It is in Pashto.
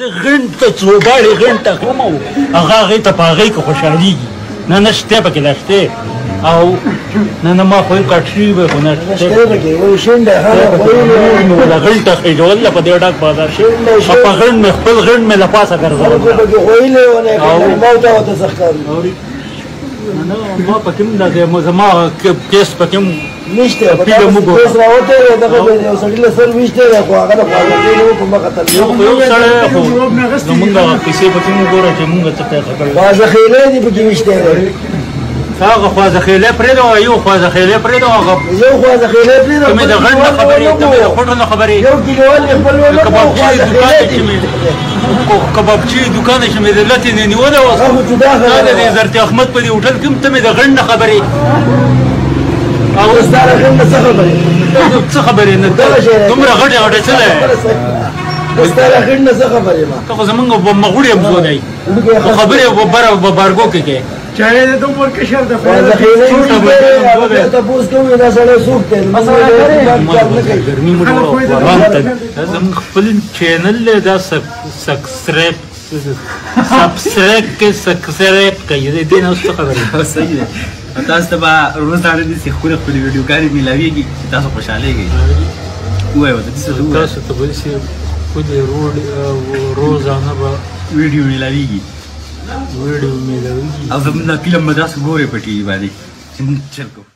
غنټه څوباړې غنټه کوم او هغه هغې ته په هغې کې خوشحالېږي نه نشته پکې لا شته او نه ما خو یې کټ شوي به خو نه شته ولا غنټه خېجول په دې ډاک بازار او په غنډ مې خپل غنډ مې له پاسه ګرځول نه ما پکې هم دا زما کیس پکې هم نشته پیله مو اوس راوته دغه یو سړی له سر وشته خو هغه د خپل په مخه تل یو سړی خو زمونږ کیسې پکې مو ګوره چې مونږ ته خبر خواځه خېلې دي پکې وشته هغه خواځه خېلې پرې دا یو خواځه خېلې پرې دا هغه یو خواځه خېلې پرې دا کومه د غنډ خبرې کومه د خټو نه خبرې یو کیلوال خپل ونه کبابچی دکان چې مې دلته نه نیوله و هغه جدا خبره ده زرت احمد په دې هوټل کې ته مې د غنډ خبرې او ستاره غنډه څه خبرې څه خبرې نه دومره غټه غټه څه ده ستاره غنډه څه خبرې ما ته زمونږ مغوړې هم زو دی خبرې په بارګو کې کې چاهي د عمر کې شر ده ته پوس کوي دا سره سوق ته ګرمي مو زمونږ خپل چینل له دا سبسکرایب کوي دې نه څه خبرې صحیح ده تاسو ته به روزانه دې خپل ویډیوګانې ملاويږي تاسو خوشالېږئ وایو تاسو ته به شي خپل روزانه به ویډیو ملاويږي او زموږ د فلم مدرسه ګوري په ټي وي باندې چې موږ چل کوو